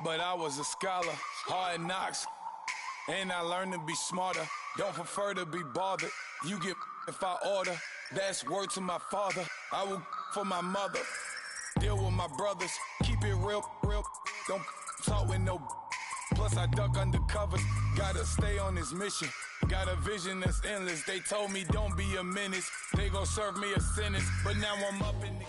but I was a scholar. Hard knocks, and I learned to be smarter. Don't prefer to be bothered. You get if I order. That's word to my father. I will for my mother. Deal with my brothers. Keep it real. Don't talk with no. Plus I duck under covers. Gotta stay on this mission. Got a vision that's endless. They told me don't be a menace. They gon' serve me a sentence. But now I'm up in the...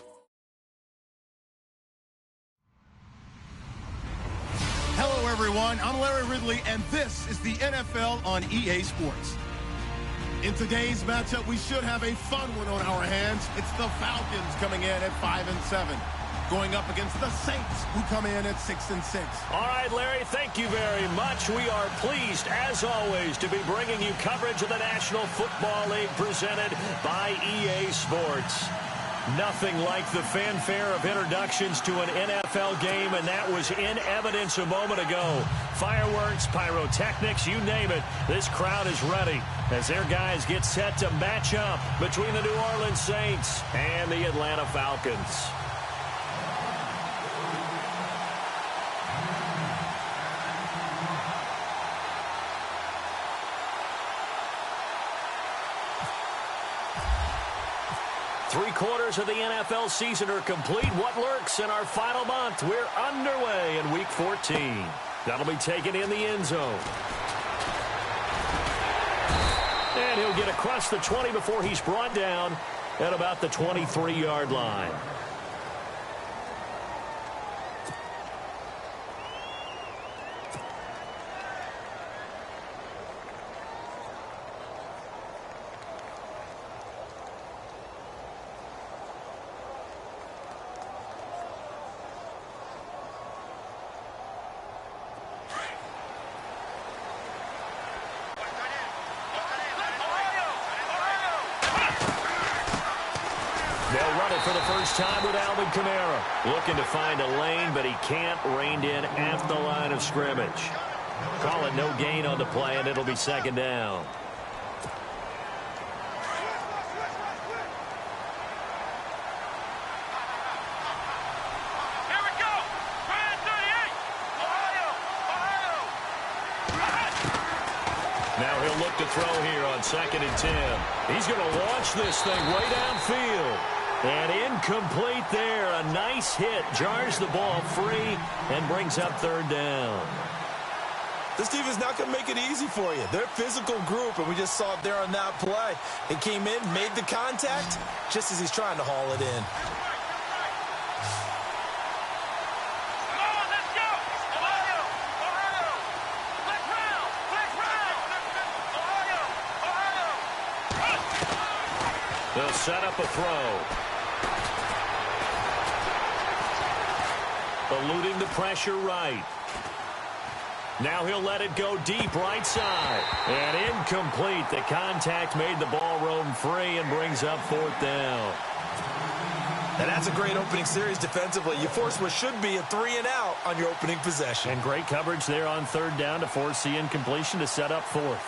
Hello, everyone. I'm Larry Ridley, and this is the NFL on EA Sports. In today's matchup, we should have a fun one on our hands. It's the Falcons coming in at 5-7, going up against the Saints, who come in at 6-6. All right, Larry, thank you very much. We are pleased, as always, to be bringing you coverage of the National Football League presented by EA Sports. Nothing like the fanfare of introductions to an NFL game, and that was in evidence a moment ago. Fireworks, pyrotechnics, you name it. This crowd is ready as their guys get set to match up between the New Orleans Saints and the Atlanta Falcons. Three-quarters of the NFL season are complete. What lurks in our final month? We're underway in Week 14. That'll be taken in the end zone. And he'll get across the 20 before he's brought down at about the 23-yard line. They'll run it for the first time with Alvin Kamara. Looking to find a lane, but he can't. Reined in at the line of scrimmage. Call it no gain on the play, and it'll be second down. Here we go. 38. Ohio. Now he'll look to throw here on 2nd and 10. He's going to launch this thing way downfield. And incomplete there. A nice hit. Jars the ball free and brings up 3rd down. This defense not going to make it easy for you. They're a physical group, and we just saw it there on that play. It came in, made the contact, just as he's trying to haul it in. They'll set up a throw. Eluding the pressure right. Now he'll let it go deep right side. And incomplete. The contact made the ball roam free and brings up 4th down. And that's a great opening series defensively. You force what should be a 3-and-out on your opening possession. And great coverage there on 3rd down to force the incompletion to set up 4th.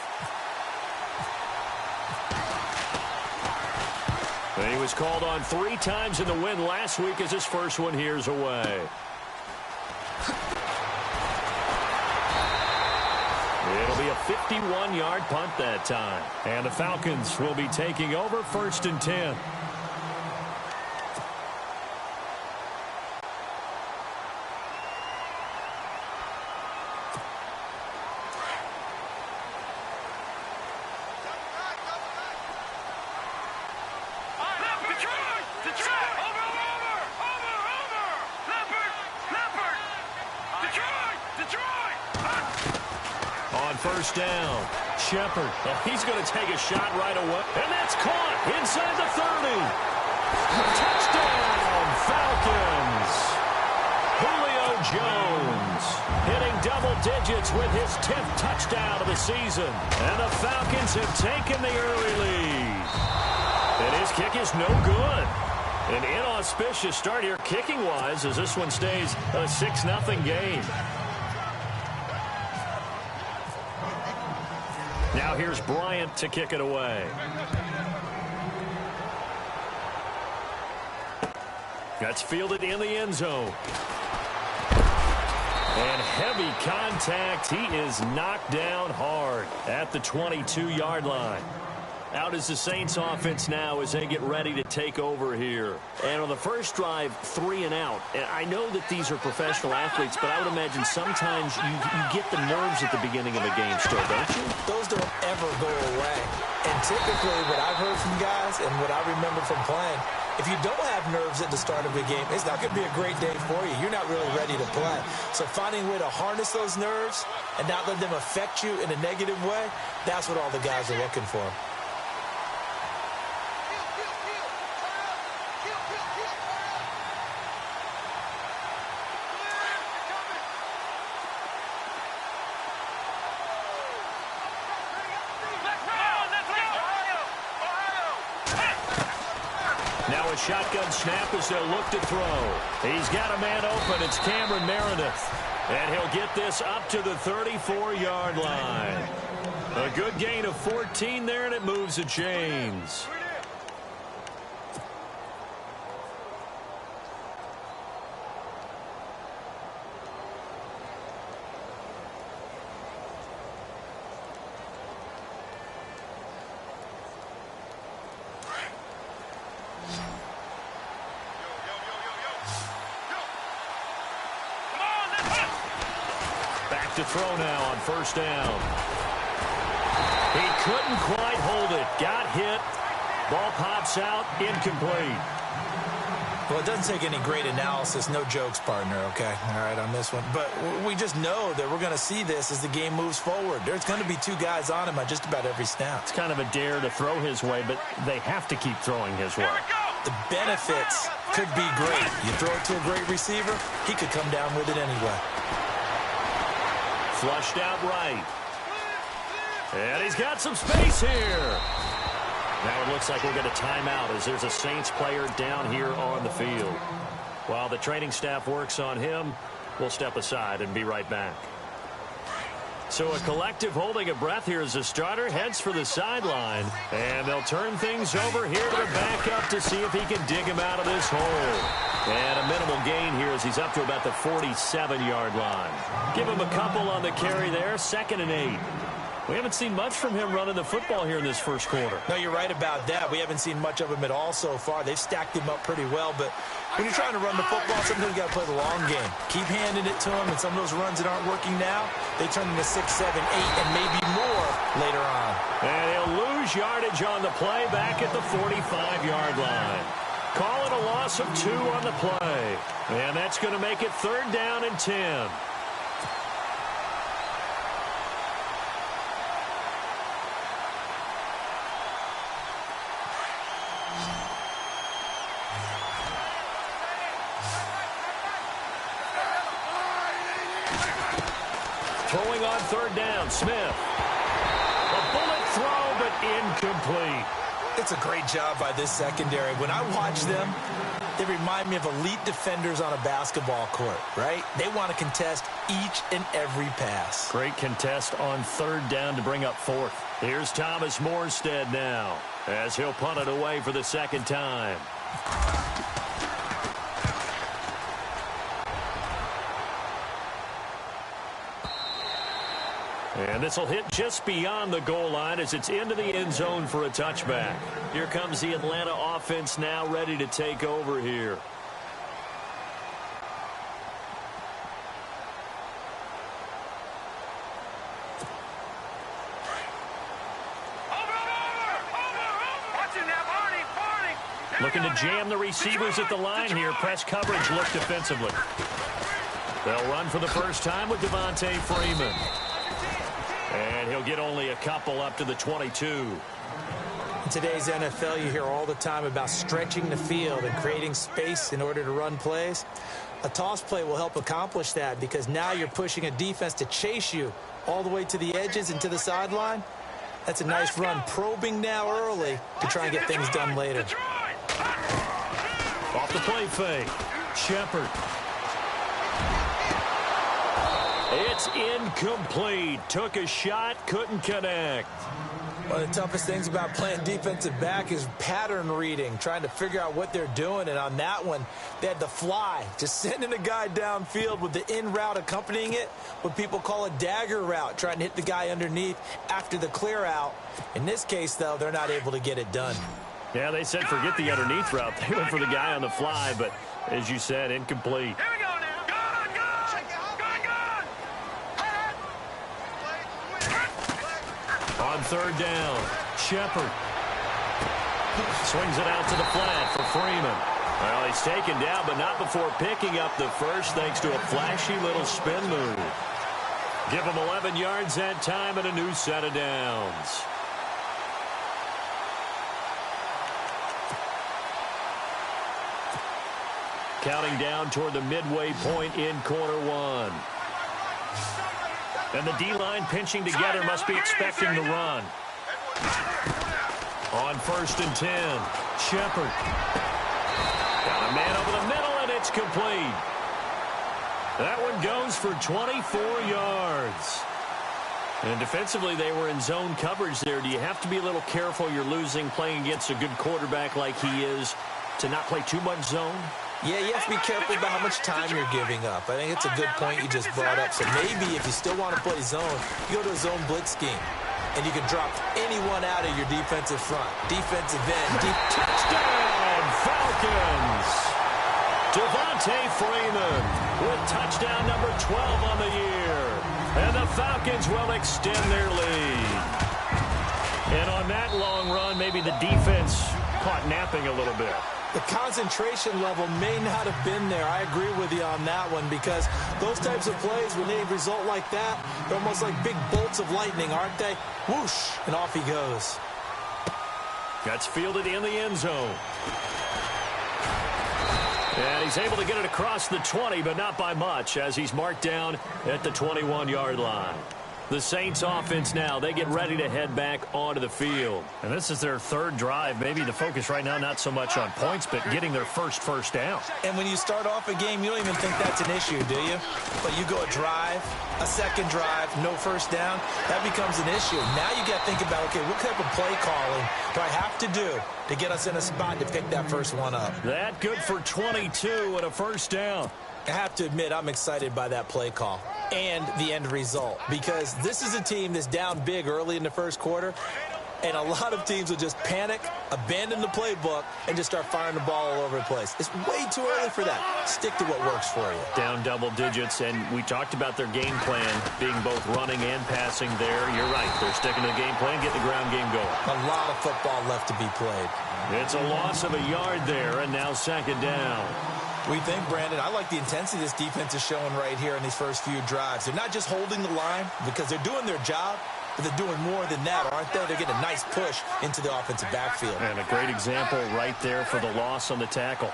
And he was called on 3 times in the win last week as his first one here's away. It'll be a 51-yard punt that time. And the Falcons will be taking over 1st and 10. First down. Shepard. He's going to take a shot right away. And that's caught inside the 30. Touchdown, Falcons. Julio Jones hitting double digits with his 10th touchdown of the season. And the Falcons have taken the early lead. And his kick is no good. An inauspicious start here kicking-wise as this one stays a 6-0 game. Now here's Bryant to kick it away. That's fielded in the end zone. And heavy contact. He is knocked down hard at the 22-yard line. Out is the Saints offense now as they get ready to take over here. And on the first drive, 3 and out. And I know that these are professional athletes, but I would imagine sometimes you get the nerves at the beginning of a game still, don't you? Those don't ever go away. And typically what I've heard from guys and what I remember from playing, if you don't have nerves at the start of a game, it's not going to be a great day for you. You're not really ready to play. So finding a way to harness those nerves and not let them affect you in a negative way, that's what all the guys are looking for. Now a shotgun snap as they'll look to throw. He's got a man open. It's Cameron Meredith. And he'll get this up to the 34-yard line. A good gain of 14 there, and it moves the chains. To throw now on first down. He couldn't quite hold it. Got hit. Ball pops out. Incomplete. Well, it doesn't take any great analysis. No jokes, partner, okay? All right, on this one. But we just know that we're going to see this as the game moves forward. There's going to be 2 guys on him on just about every snap. It's kind of a dare to throw his way, but they have to keep throwing his way. The benefits could be great. You throw it to a great receiver, he could come down with it anyway. Flushed out right. And he's got some space here. Now it looks like we'll get a timeout as there's a Saints player down here on the field. While the training staff works on him, we'll step aside and be right back. So a collective holding of breath here as the starter heads for the sideline. And they'll turn things over here to the backup to see if he can dig him out of this hole. And a minimal gain here as he's up to about the 47-yard line. Give him a couple on the carry there, 2nd and 8. We haven't seen much from him running the football here in this first quarter. No, you're right about that. We haven't seen much of him at all so far. They've stacked him up pretty well, but when you're trying to run the football, sometimes you got to play the long game. Keep handing it to him, and some of those runs that aren't working now, they turn into 6, 7, 8, and maybe more later on. And he'll lose yardage on the play back at the 45-yard line. Call it a loss of 2 on the play. And that's going to make it 3rd down and 10. Throwing on 3rd down, Smith. A bullet throw, but incomplete. It's a great job by this secondary. When I watch them, they remind me of elite defenders on a basketball court, right? They want to contest each and every pass. Great contest on 3rd down to bring up 4th. Here's Thomas Morstead now as he'll punt it away for the 2nd time. And this will hit just beyond the goal line as it's into the end zone for a touchback. Here comes the Atlanta offense now ready to take over here. Looking to jam the receivers at the line here. Press coverage look defensively. They'll run for the first time with Devontae Freeman. And he'll get only a couple up to the 22. In today's NFL, you hear all the time about stretching the field and creating space in order to run plays. A toss play will help accomplish that because now you're pushing a defense to chase you all the way to the edges and to the sideline. That's a nice run, probing now early to try and get things done later. Off the play fake. Shepard. It's incomplete. Took a shot, couldn't connect. One of the toughest things about playing defensive back is pattern reading, trying to figure out what they're doing. And on that one, they had the fly, just sending a guy downfield with the in route accompanying it, what people call a dagger route, trying to hit the guy underneath after the clear out. In this case, though, they're not able to get it done. Yeah, they said forget the underneath route. They went for the guy on the fly, but as you said, incomplete. Here we go now. On third down, Shepard swings it out to the flat for Freeman. Well, he's taken down, but not before picking up the first thanks to a flashy little spin move. Give him 11 yards that time and a new set of downs. Counting down toward the midway point in quarter one. And the D-line pinching together must be expecting the run. On 1st and 10, Shepard. Got a man over the middle, and it's complete. That one goes for 24 yards. And defensively, they were in zone coverage there. Do you have to be a little careful you're losing playing against a good quarterback like he is to not play too much zone? Yeah, you have to be careful about how much time you're giving up. I think it's a good point you just brought up. So maybe if you still want to play zone, you go to a zone blitz scheme. And you can drop anyone out of your defensive front. Defensive end. Touchdown, Falcons! Devontae Freeman with touchdown number 12 on the year. And the Falcons will extend their lead. And on that long run, maybe the defense caught napping a little bit. The concentration level may not have been there. I agree with you on that one because those types of plays, when they result like that, they're almost like big bolts of lightning, aren't they? Whoosh, and off he goes. That's fielded in the end zone. And he's able to get it across the 20, but not by much as he's marked down at the 21-yard line. The Saints offense now, they get ready to head back onto the field. And this is their third drive. Maybe the focus right now not so much on points, but getting their first down. And when you start off a game, you don't even think that's an issue, do you? But you go a drive, a second drive, no first down, that becomes an issue. Now you got to think about, okay, what type of play calling do I have to do to get us in a spot to pick that first one up? That good for 22 and a first down. I have to admit, I'm excited by that play call and the end result because this is a team that's down big early in the first quarter, and a lot of teams will just panic, abandon the playbook, and just start firing the ball all over the place. It's way too early for that. Stick to what works for you. Down double digits, and we talked about their game plan being both running and passing there. You're right. They're sticking to the game plan, getting the ground game going. A lot of football left to be played. It's a loss of a yard there, and now second down. We think, Brandon, I like the intensity this defense is showing right here in these first few drives. They're not just holding the line because they're doing their job, but they're doing more than that, aren't they? They're getting a nice push into the offensive backfield. And a great example right there for the loss on the tackle.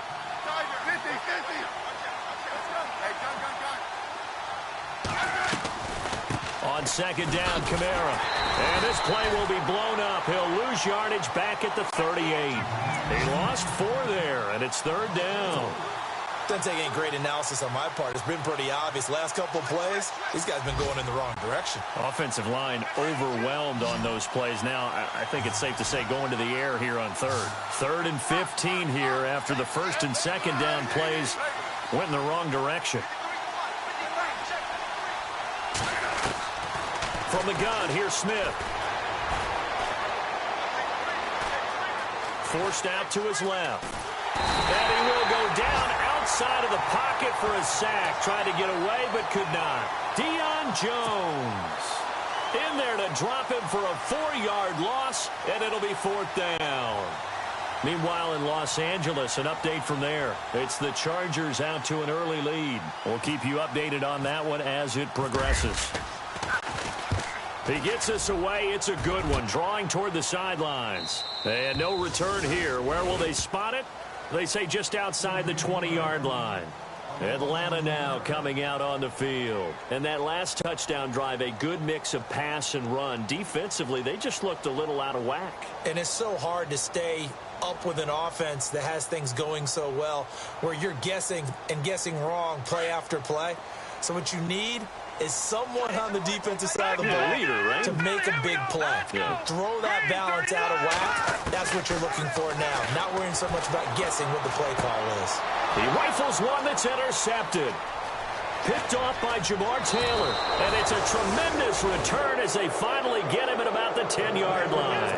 On second down, Kamara. And this play will be blown up. He'll lose yardage back at the 38. He lost 4 there, and it's third down. Doesn't take any great analysis on my part. It's been pretty obvious. Last couple of plays, these guys have been going in the wrong direction. Offensive line overwhelmed on those plays. Now, I think it's safe to say going to the air here on third. 3rd and 15 here after the first and second down plays went in the wrong direction. From the gun, here's Smith. Forced out to his left. And he will go down outside of the pocket for a sack. Tried to get away, but could not. Deion Jones in there to drop him for a 4-yard loss, and it'll be 4th down. Meanwhile, in Los Angeles, an update from there. It's the Chargers out to an early lead. We'll keep you updated on that one as it progresses. He gets us away. It's a good one. Drawing toward the sidelines. And no return here. Where will they spot it? They say just outside the 20-yard line. Atlanta now coming out on the field. And that last touchdown drive, a good mix of pass and run. Defensively, they just looked a little out of whack. And it's so hard to stay up with an offense that has things going so well where you're guessing and guessing wrong play after play. So what you need is someone on the defensive side of the ball to make a big play. Throw that balance out of whack. That's what you're looking for now. Not worrying so much about guessing what the play call is. He rifles one that's intercepted. Picked off by Jamar Taylor. And it's a tremendous return as they finally get him at about the 10-yard line.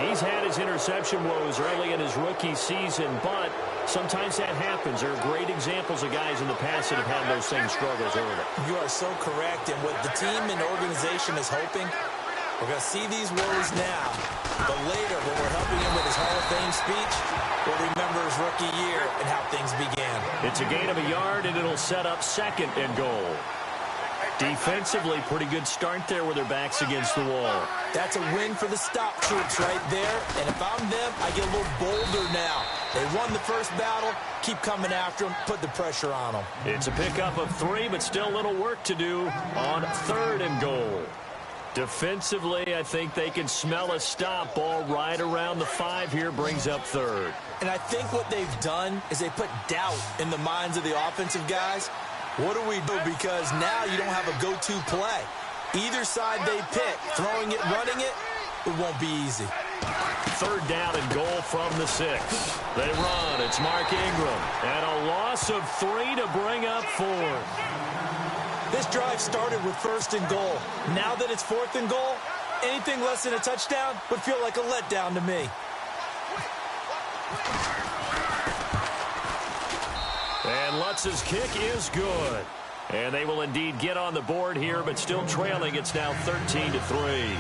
He's had his interception woes early in his rookie season, but sometimes that happens. There are great examples of guys in the past that have had those same struggles early. You are so correct. And what the team and organization is hoping, we're going to see these woes now. But later, when we're helping him with his Hall of Fame speech, we'll remember his rookie year and how things began. It's a gain of a yard, and it'll set up 2nd and goal. Defensively, pretty good start there with their backs against the wall. That's a win for the stop troops right there. And if I'm them, I get a little bolder now. They won the first battle. Keep coming after them. Put the pressure on them. It's a pickup of 3, but still a little work to do on 3rd and goal. Defensively, I think they can smell a stop. Ball right around the 5 here, brings up 3rd. And I think what they've done is they put doubt in the minds of the offensive guys. What do we do? Because now you don't have a go-to play. Either side they pick, throwing it, running it, it won't be easy. 3rd down and goal from the 6. They run. It's Mark Ingram. And a loss of 3 to bring up 4th. This drive started with 1st and goal. Now that it's 4th and goal, anything less than a touchdown would feel like a letdown to me. And Lutz's kick is good. And they will indeed get on the board here, but still trailing. It's now 13-3.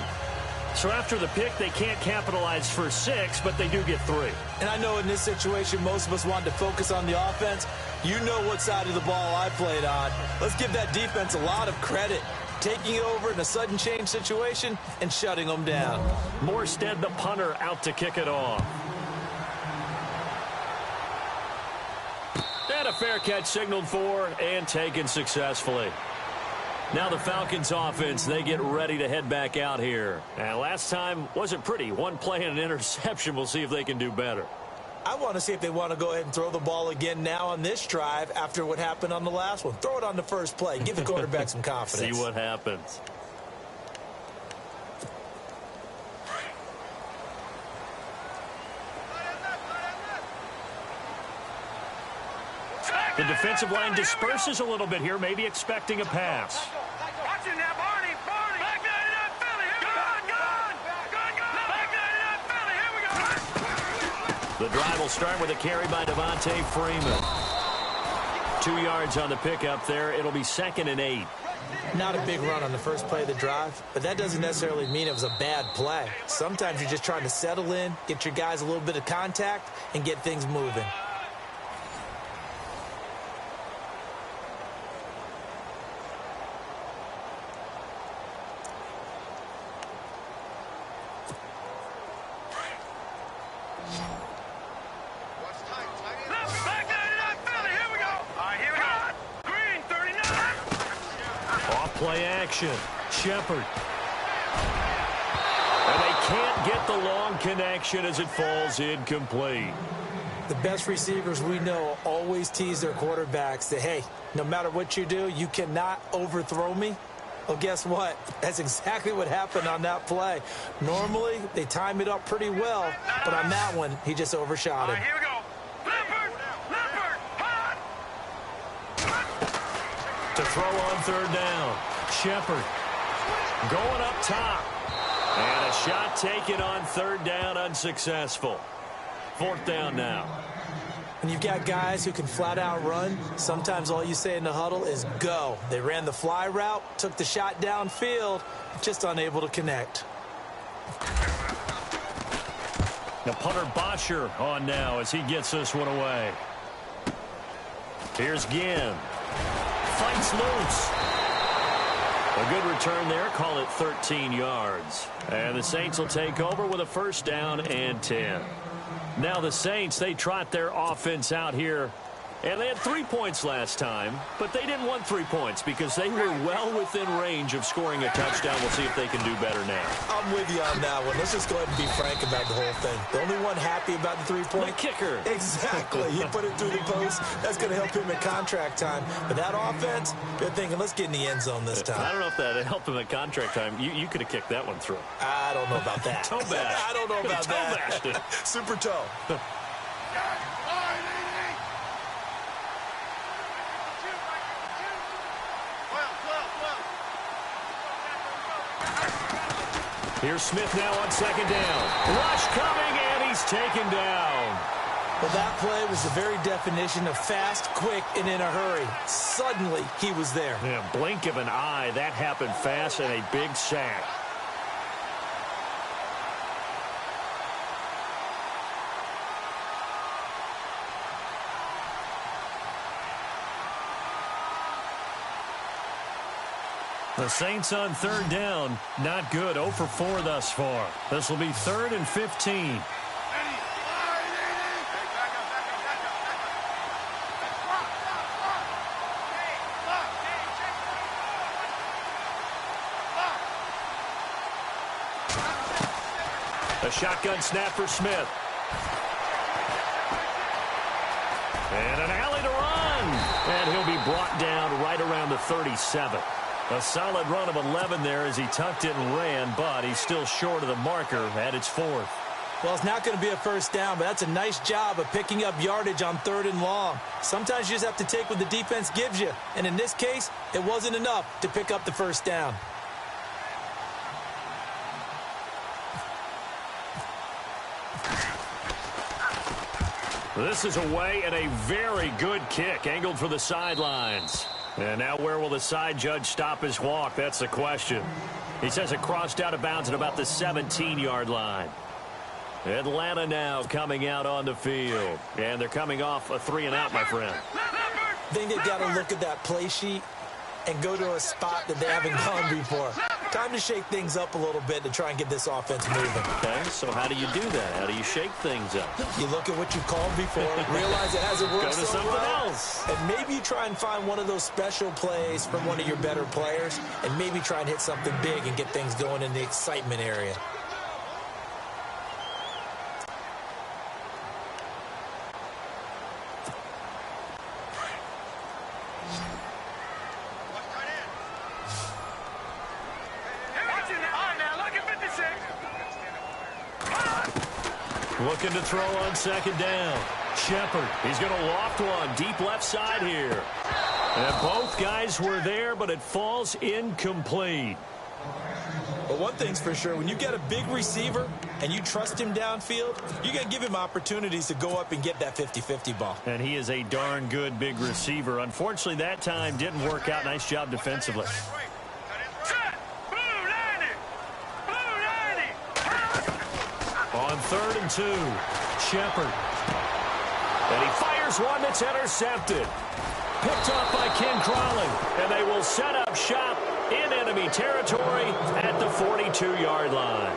So after the pick, they can't capitalize for 6, but they do get 3. And I know in this situation, most of us wanted to focus on the offense. You know what side of the ball I played on. Let's give that defense a lot of credit. Taking it over in a sudden change situation and shutting them down. Morstead, the punter, out to kick it off. And a fair catch signaled for and taken successfully. Now the Falcons offense, they get ready to head back out here. And last time wasn't pretty. One play and an interception. We'll see if they can do better. I want to see if they want to go ahead and throw the ball again now on this drive after what happened on the last one. Throw it on the first play. Give the quarterback some confidence. See what happens. The defensive line disperses a little bit here, maybe expecting a pass. Watch it now, Barney. Back 99 Philly. Back 99 Philly. Here we go. The drive will start with a carry by Devontae Freeman. 2 yards on the pickup there. It'll be 2nd and 8. Not a big run on the first play of the drive, but that doesn't necessarily mean it was a bad play. Sometimes you're just trying to settle in, get your guys a little bit of contact, and get things moving. Play action. Shepard. And they can't get the long connection as it falls incomplete. The best receivers we know always tease their quarterbacks that, hey, no matter what you do, you cannot overthrow me. Well, guess what? That's exactly what happened on that play. Normally, they time it up pretty well, but on that one, he just overshot him. Here we go. To throw on 3rd down. Shepard going up top. And a shot taken on 3rd down, unsuccessful. 4th down now. When you've got guys who can flat out run, sometimes all you say in the huddle is go. They ran the fly route, took the shot downfield, just unable to connect. The punter Bosher on now as he gets this one away. Here's Ginn. Fights loose. A good return there. Call it 13 yards. And the Saints will take over with a 1st down and 10. Now the Saints, they trot their offense out here And they had 3 points last time, but they didn't want 3 points because they were well within range of scoring a touchdown. We'll see if they can do better now. I'm with you on that one. Let's just go ahead and be frank about the whole thing. The only one happy about the 3-point? The kicker. Exactly. He put it through the post. That's going to help him in contract time. But that offense, they're thinking, let's get in the end zone this time. I don't know if that helped him at contract time. You could have kicked that one through. I don't know about that. Toe bash. I don't know about that. Toe bashed it. Super toe. Here's Smith now on second down. Rush coming, and he's taken down. Well, that play was the very definition of fast, quick, and in a hurry. Suddenly, he was there. Yeah, blink of an eye. That happened fast and a big sack. The Saints on third down, not good. 0 for 4 thus far. This will be 3rd and 15. A shotgun snap for Smith. And an alley to run. And he'll be brought down right around the 37. A solid run of 11 there as he tucked it and ran, but he's still short of the marker at its 4th. Well, it's not going to be a first down, but that's a nice job of picking up yardage on 3rd and long. Sometimes you just have to take what the defense gives you, and in this case, it wasn't enough to pick up the first down. This is away and a very good kick, angled for the sidelines. And now where will the side judge stop his walk? That's the question. He says it crossed out of bounds at about the 17-yard line. Atlanta now coming out on the field. And they're coming off a 3-and-out, my friend. I think they've got to look at that play sheet and go to a spot that they haven't gone before. Time to shake things up a little bit to try and get this offense moving. Okay, so how do you do that? How do you shake things up? You look at what you called before, realize it hasn't worked Go to so something well, else. and maybe you try and find one of those special plays from one of your better players, and maybe try and hit something big and get things going in the excitement area. Looking to throw on second down. Shepard, he's going to loft one deep left side here. And both guys were there, but it falls incomplete. But one thing's for sure, when you get a big receiver and you trust him downfield, you got to give him opportunities to go up and get that 50-50 ball. And he is a darn good big receiver. Unfortunately, that time didn't work out. Nice job defensively. On 3rd and 2, Shepard. And he fires one that's intercepted. Picked off by Ken Crawley. And they will set up shop in enemy territory at the 42-yard line.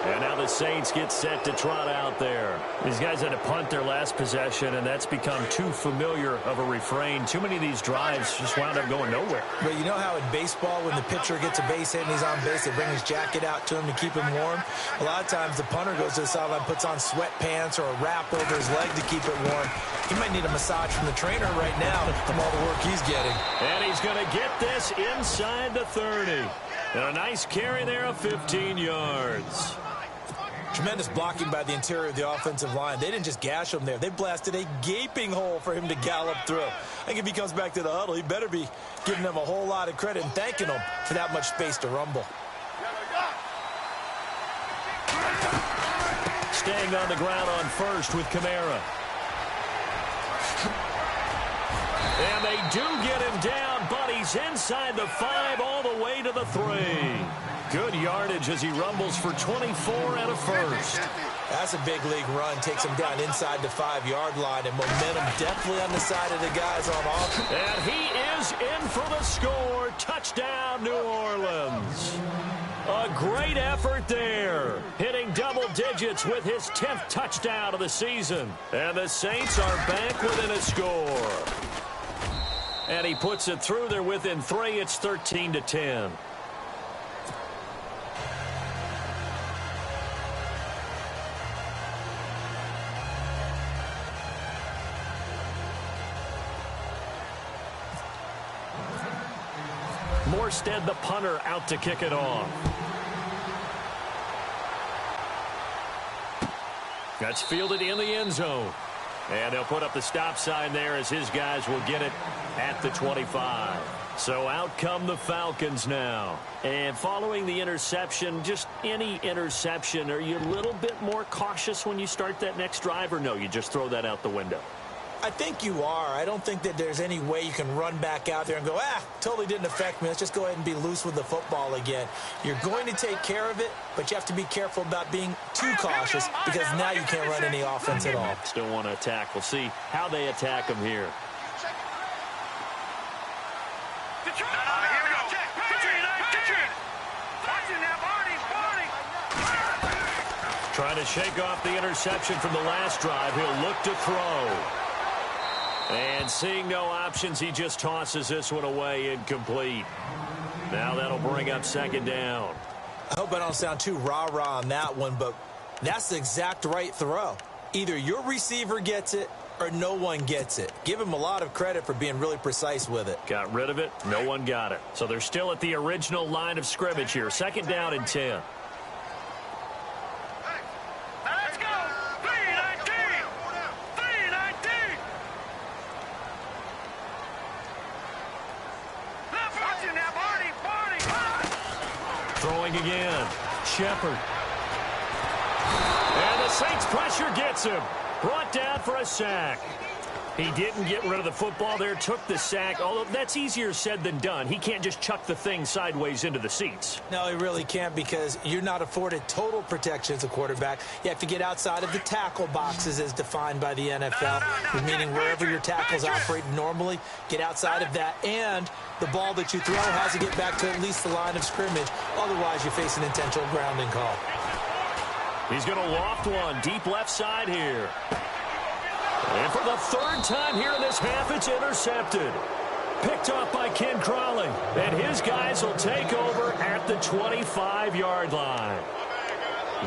And now the Saints get set to trot out there. These guys had to punt their last possession, and that's become too familiar of a refrain. Too many of these drives just wound up going nowhere. But you know how in baseball, when the pitcher gets a base hit and he's on base, they bring his jacket out to him to keep him warm? A lot of times the punter goes to the sideline, puts on sweatpants or a wrap over his leg to keep it warm. He might need a massage from the trainer right now from all the work he's getting. And he's going to get this inside the 30. And a nice carry there of 15 yards. Tremendous blocking by the interior of the offensive line. They didn't just gash him there. They blasted a gaping hole for him to gallop through. I think if he comes back to the huddle, he better be giving them a whole lot of credit and thanking them for that much space to rumble. Staying on the ground on first with Kamara. And they do get him down, but he's inside the 5 all the way to the 3. Good yardage as he rumbles for 24 and a first. That's a big league run. Takes him down inside the 5-yard line, and momentum definitely on the side of the guys on offense. And he is in for the score. Touchdown, New Orleans. A great effort there. Hitting double digits with his 10th touchdown of the season. And the Saints are back within a score. And he puts it through. They're within 3. It's 13-10. Morstead, the punter, out to kick it off. That's fielded in the end zone. And they'll put up the stop sign there as his guys will get it at the 25. So out come the Falcons now. And following the interception, just any interception, are you a little bit more cautious when you start that next drive, or no, you just throw that out the window? I think you are. I don't think that there's any way you can run back out there and go, totally didn't affect me. Let's just go ahead and be loose with the football again. You're going to take care of it, but you have to be careful about being too cautious because now you can't run any offense at all. Still want to attack. We'll see how they attack him here. Trying to shake off the interception from the last drive. He'll look to throw. And seeing no options, he just tosses this one away incomplete. Now that'll bring up second down. I hope I don't sound too rah-rah on that one, but that's the exact right throw. Either your receiver gets it or no one gets it. Give him a lot of credit for being really precise with it. Got rid of it. No one got it. So they're still at the original line of scrimmage here. Second down and 10. Throwing again. Shepard. And the Saints pressure gets him. Brought down for a sack. He didn't get rid of the football there, took the sack, although that's easier said than done. He can't just chuck the thing sideways into the seats. No, he really can't because you're not afforded total protection as a quarterback. You have to get outside of the tackle boxes as defined by the NFL, meaning wherever your tackles operate normally, get outside of that, and the ball that you throw has to get back to at least the line of scrimmage. Otherwise, you face an intentional grounding call. He's going to loft one deep left side here. And for the third time here in this half, it's intercepted. Picked off by Ken Crawley. And his guys will take over at the 25-yard line.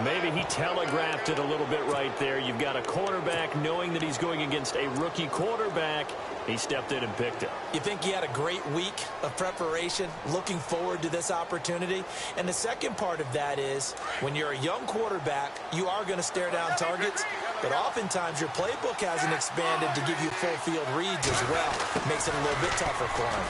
Maybe he telegraphed it a little bit right there. You've got a quarterback knowing that he's going against a rookie quarterback. He stepped in and picked it. You think he had a great week of preparation, looking forward to this opportunity? And the second part of that is, when you're a young quarterback, you are going to stare down targets, but oftentimes your playbook hasn't expanded to give you full field reads as well. Makes it a little bit tougher for him.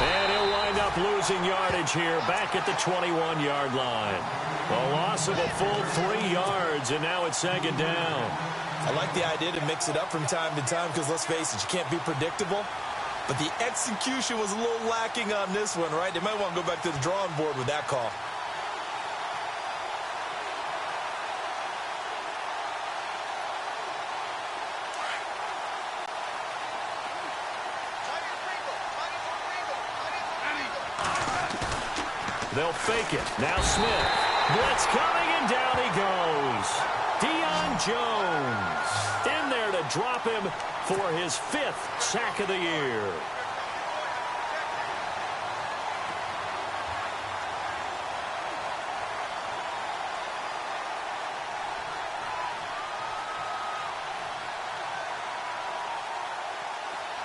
And he'll wind up losing yardage here, back at the 21-yard line. A loss of a full 3 yards, and now it's second down. I like the idea to mix it up from time to time because, let's face it, you can't be predictable. But the execution was a little lacking on this one, right? They might want to go back to the drawing board with that call. They'll fake it. Now Smith. Blitz coming, and down he goes. Deion Jones in there to drop him for his 5th sack of the year.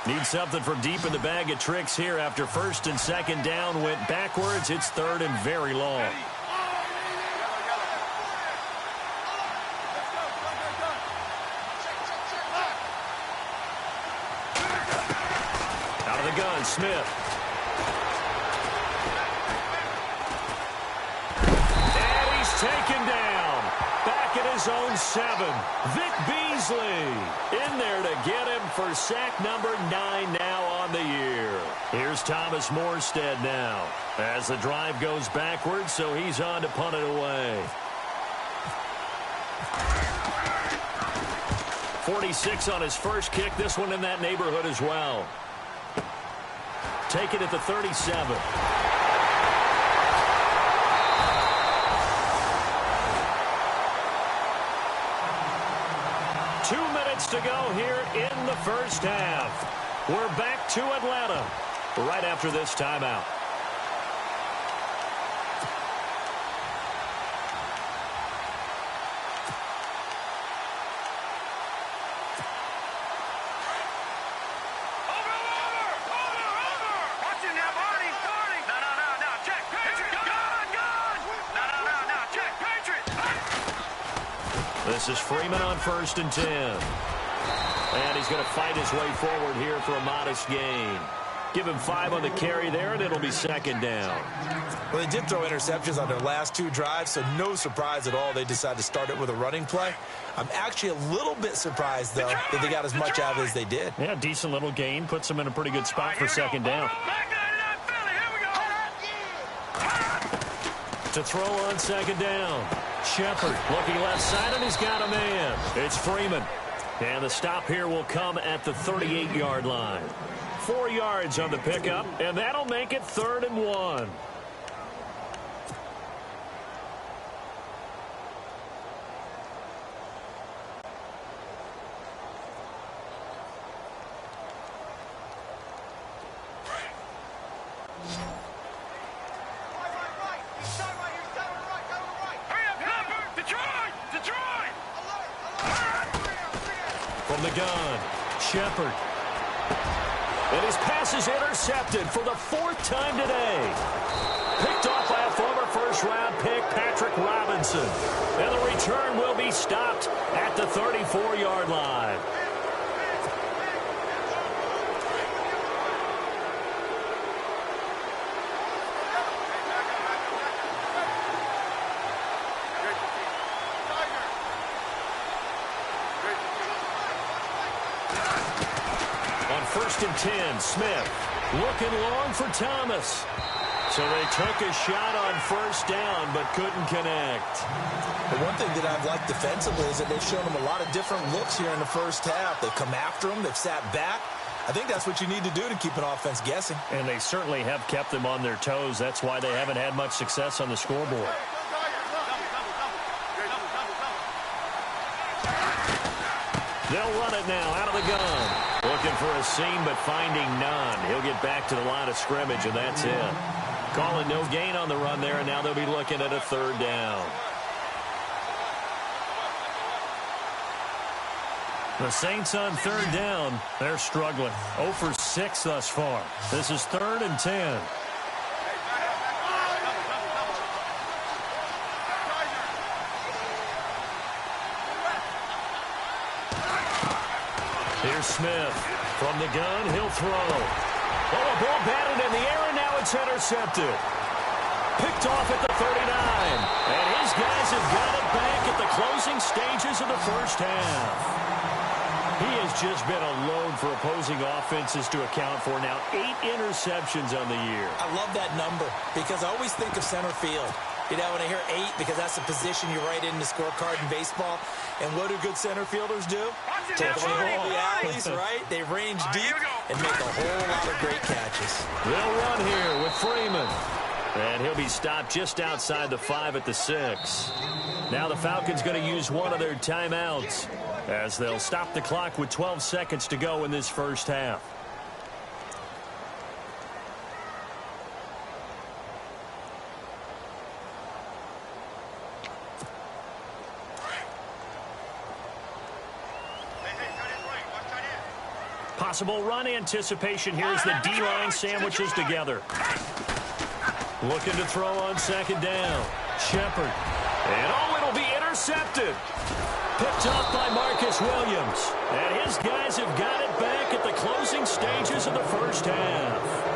Need something from deep in the bag of tricks here after first and second down went backwards. It's third and very long. Out of the gun, Smith. And he's taken down. Back at his own 7. Vic Beasley in there to get him for sack number 9 now on the year. Here's Thomas Morstead now as the drive goes backwards, so he's on to punt it away. 46 on his first kick. This one in that neighborhood as well. Take it at the 37. to go here in the first half. We're back to Atlanta right after this timeout. This is Freeman on 1st and 10. And he's going to fight his way forward here for a modest gain. Give him 5 on the carry there, and it'll be 2nd down. Well, they did throw interceptions on their last 2 drives, so no surprise at all they decided to start it with a running play. I'm actually a little bit surprised, though, that they got as much out of it as they did. Yeah, decent little gain. Puts them in a pretty good spot for 2nd down. To throw on 2nd down. Shepard looking left side, and he's got a man. It's Freeman. And the stop here will come at the 38-yard line. 4 yards on the pickup, and that'll make it 3rd and 1. From the gun, Shepard. And his pass is intercepted for the 4th time today. Picked off by a former first-round pick, Patrick Robinson. And the return will be stopped at the 34-yard line. On 1st and 10, Smith looking long for Thomas. So they took a shot on 1st down, but couldn't connect. The one thing that I've liked defensively is that they've shown them a lot of different looks here in the first half. They've come after them. They've sat back. I think that's what you need to do to keep an offense guessing. And they certainly have kept them on their toes. That's why they haven't had much success on the scoreboard. They'll run it now out of the gun. Looking for a seam, but finding none. He'll get back to the line of scrimmage, and that's it. Calling no gain on the run there, and now they'll be looking at a 3rd down. The Saints on 3rd down. They're struggling. 0 for 6 thus far. This is 3rd and 10. Here's Smith. From the gun, he'll throw. Oh, a ball batted in the air, and now it's intercepted. Picked off at the 39. And his guys have got it back at the closing stages of the first half. He has just been a load for opposing offenses to account for now. 8 interceptions on the year. I love that number because I always think of center field. You know, when I hear 8, because that's the position you write in the scorecard in baseball. And what do good center fielders do? Take the ball the alleys, right? They range deep and make a whole lot of great catches. They'll run here with Freeman. And he'll be stopped just outside the 5 at the 6. Now the Falcons going to use one of their timeouts as they'll stop the clock with 12 seconds to go in this first half. Possible run anticipation here as the D-line sandwiches together. Looking to throw on 2nd down. Shepard. And oh, it'll be intercepted. Picked off by Marcus Williams. And his guys have got it back at the closing stages of the first half.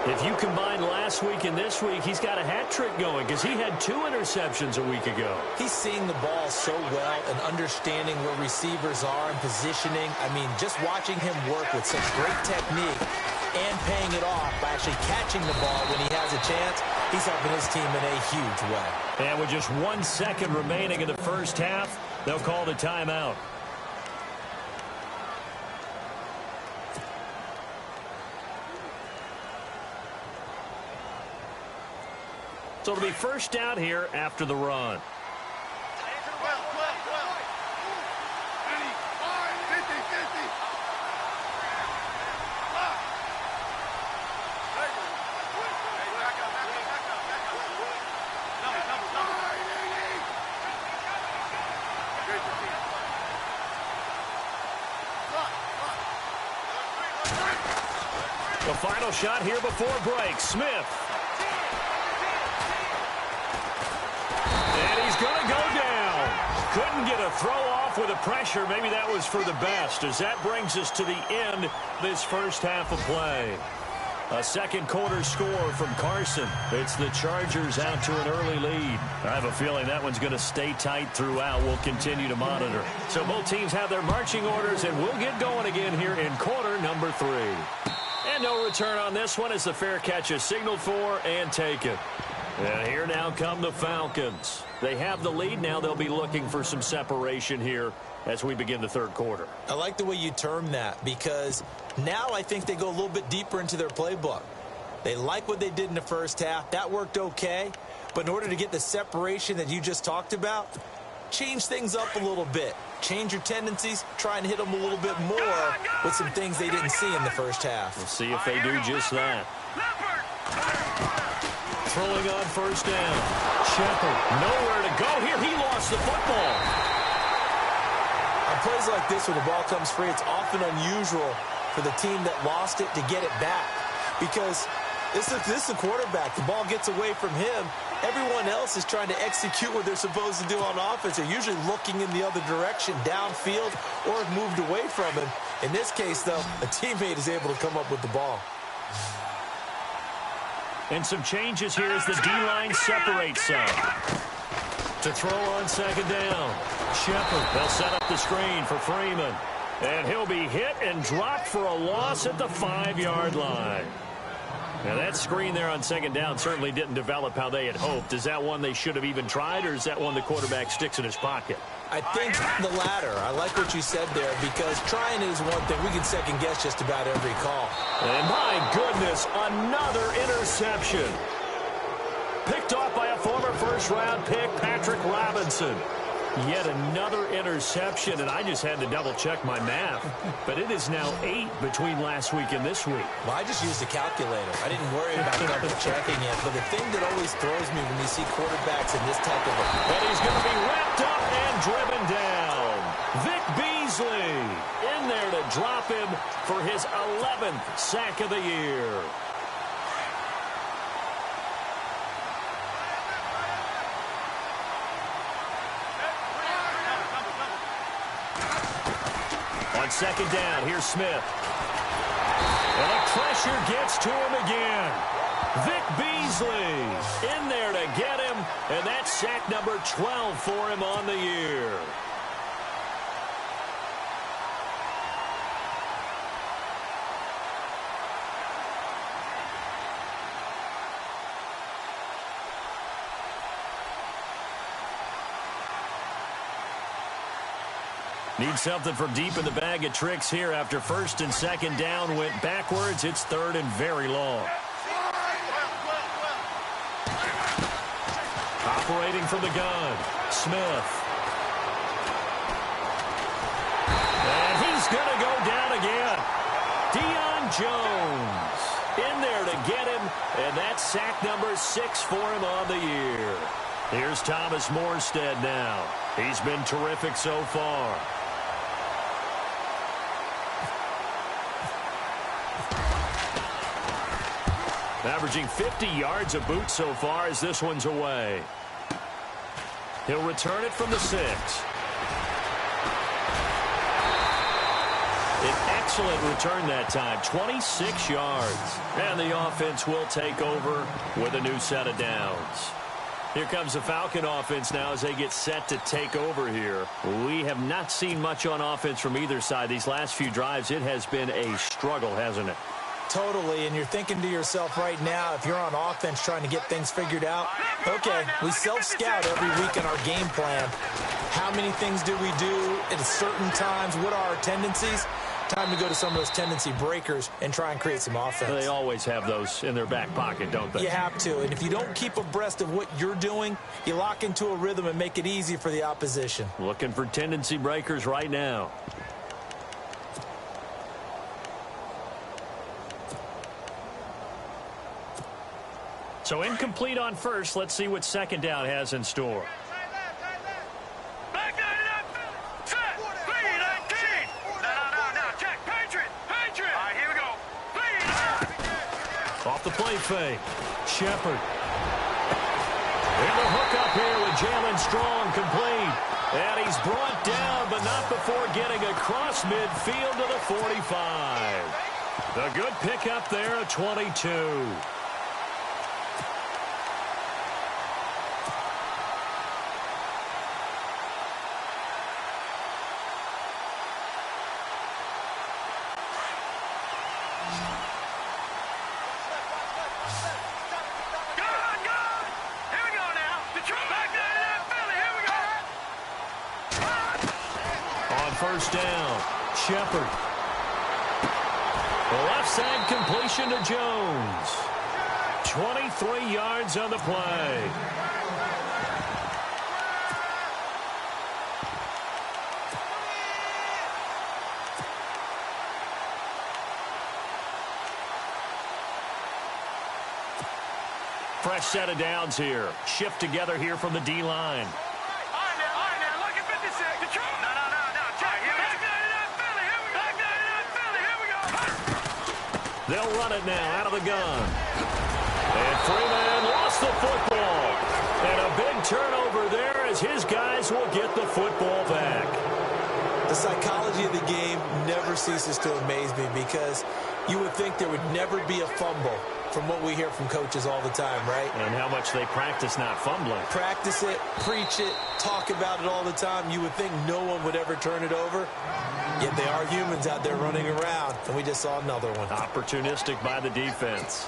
If you combine last week and this week, he's got a hat trick going because he had 2 interceptions a week ago. He's seeing the ball so well and understanding where receivers are and positioning. I mean, just watching him work with such great technique and paying it off by actually catching the ball when he has a chance, he's helping his team in a huge way. And with just 1 second remaining in the first half, they'll call the timeout. So it'll be first down here after the run. The final shot here before break. Smith. And he's going to go down. Couldn't get a throw off with the pressure. Maybe that was for the best, as that brings us to the end of this first half of play. A second quarter score from Carson. It's the Chargers out to an early lead. I have a feeling that one's going to stay tight throughout. We'll continue to monitor. So both teams have their marching orders, and we'll get going again here in quarter number 3. And no return on this one as the fair catch is signaled for and taken. And here now come the Falcons. They have the lead. Now they'll be looking for some separation here as we begin the third quarter. I like the way you term that, because now I think they go a little bit deeper into their playbook. They like what they did in the first half. That worked okay. But in order to get the separation that you just talked about, change things up a little bit. Change your tendencies. Try and hit them a little bit more with some things they didn't see in the first half. We'll see if they do just that. Throwing on first down. Shepard, nowhere to go here. He lost the football. On plays like this where the ball comes free, it's often unusual for the team that lost it to get it back, because this is the quarterback. The ball gets away from him. Everyone else is trying to execute what they're supposed to do on offense. They're usually looking in the other direction, downfield, or have moved away from him. In this case, though, a teammate is able to come up with the ball. And some changes here as the D-line separates some. To throw on second down. Shepard, they'll set up the screen for Freeman. And he'll be hit and dropped for a loss at the 5-yard line. Now that screen there on second down certainly didn't develop how they had hoped. Is that one they should have even tried, or is that one the quarterback sticks in his pocket? I think the latter. I like what you said there, because trying is one thing. We can second guess just about every call. And my goodness, another interception. Picked off by a former first-round pick, Patrick Robinson. Yet another interception, and I just had to double-check my math. But it is now 8 between last week and this week. Well, I just used a calculator. I didn't worry about double-checking it. But the thing that always throws me when you see quarterbacks in this type of and he's going to be wrapped up and driven down. Vic Beasley in there to drop him for his 11th sack of the year. On second down, here's Smith. And the pressure gets to him again. Vic Beasley in there to get him, and that's sack number 12 for him on the year. Need something for deep in the bag of tricks here after first and second down went backwards. It's third and very long. Operating from the gun, Smith. And he's going to go down again. Deion Jones in there to get him, and that's sack number 6 for him on the year. Here's Thomas Morstead now. He's been terrific so far. Averaging 50 yards a boot so far as this one's away. He'll return it from the 6. An excellent return that time, 26 yards. And the offense will take over with a new set of downs. Here comes the Falcon offense now as they get set to take over here. We have not seen much on offense from either side. These last few drives, it has been a struggle, hasn't it? Totally, and you're thinking to yourself right now, if you're on offense trying to get things figured out, okay, we self-scout every week in our game plan. How many things do we do at certain times? What are our tendencies? Time to go to some of those tendency breakers and try and create some offense. They always have those in their back pocket, don't they? You have to, and if you don't keep abreast of what you're doing, you lock into a rhythm and make it easy for the opposition. Looking for tendency breakers right now. So incomplete on first. Let's see what second down has in store. Back 99, set, lead 18. No, check, Patriot. All right, here we go. Lead. fake. Shepard. And the hook up here with Jalen Strong complete. And he's brought down, but not before getting across midfield to the 45. A good pickup there at 22. First down, Shepard. The left side completion to Jones. 23 yards on the play. Fresh set of downs here. Shift together here from the D-line. They'll run it now out of the gun. And Freeman lost the football. And a big turnover there as his guys will get the football back. The psychology of the game never ceases to amaze me because you would think there would never be a fumble from what we hear from coaches all the time, right? And how much they practice not fumbling. Practice it, preach it, talk about it all the time. You would think no one would ever turn it over. Yet they are humans out there running around, and we just saw another one. Opportunistic by the defense.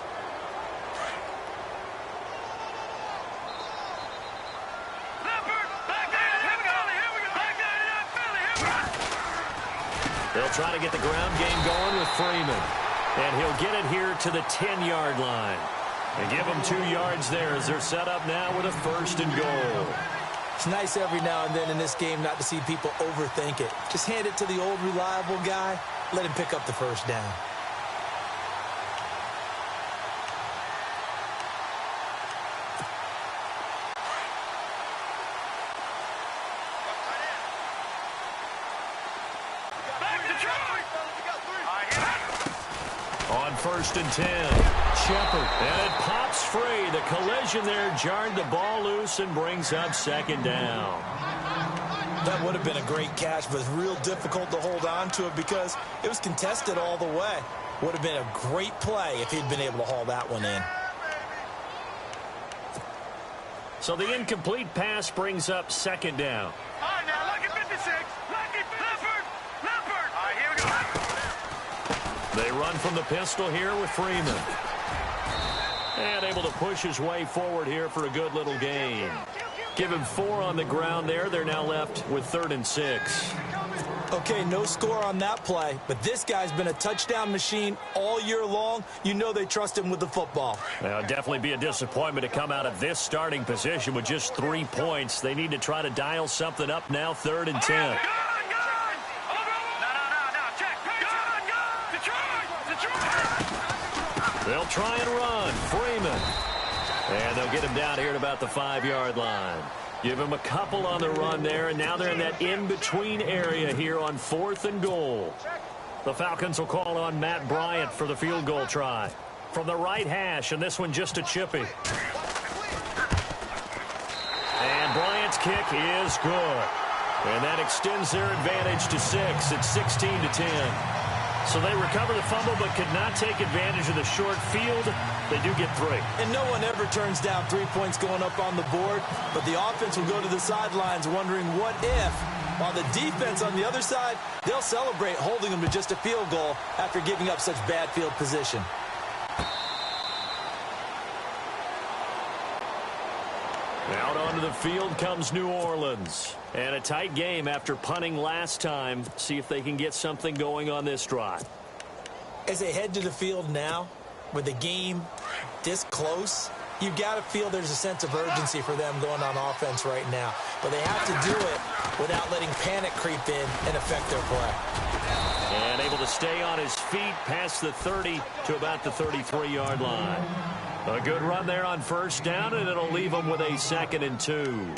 They'll try to get the ground game going with Freeman. And he'll get it here to the 10-yard line. And give them 2 yards there as they're set up now with a 1st and goal. It's nice every now and then in this game not to see people overthink it. Just hand it to the old reliable guy. Let him pick up the first down. On 1st and 10, Shepard, and it pops free. The collision there jarred the ball loose and brings up 2nd down. That would have been a great catch, but it's real difficult to hold on to it because it was contested all the way. Would have been a great play if he'd been able to haul that one in. So the incomplete pass brings up 2nd down. All right, now, lucky 56. Lucky Leopard. Leopard. All right, here we go. They run from the pistol here with Freeman. And able to push his way forward here for a good little gain. Give him 4 on the ground there. They're now left with 3rd and 6. Okay, no score on that play, but this guy's been a touchdown machine all year long. You know they trust him with the football. Well, definitely be a disappointment to come out of this starting position with just 3 points. They need to try to dial something up now, 3rd and 10. They'll try and run. Freeman. And they'll get him down here at about the 5-yard line. Give him a couple on the run there, and now they're in that in-between area here on 4th and goal. The Falcons will call on Matt Bryant for the field goal try. From the right hash, and this one just a chippy. And Bryant's kick is good. And that extends their advantage to 6. It's 16-10. So they recover the fumble but could not take advantage of the short field. They do get 3. And no one ever turns down 3 points going up on the board, but the offense will go to the sidelines wondering what if. While the defense on the other side, they'll celebrate holding them to just a field goal after giving up such bad field position. Out onto the field comes New Orleans. And a tight game after punting last time. See if they can get something going on this drive. As they head to the field now, with the game this close, you've got to feel there's a sense of urgency for them going on offense right now. But they have to do it without letting panic creep in and affect their play. And able to stay on his feet past the 30 to about the 33-yard line. A good run there on 1st down, and it'll leave them with a 2nd and 2.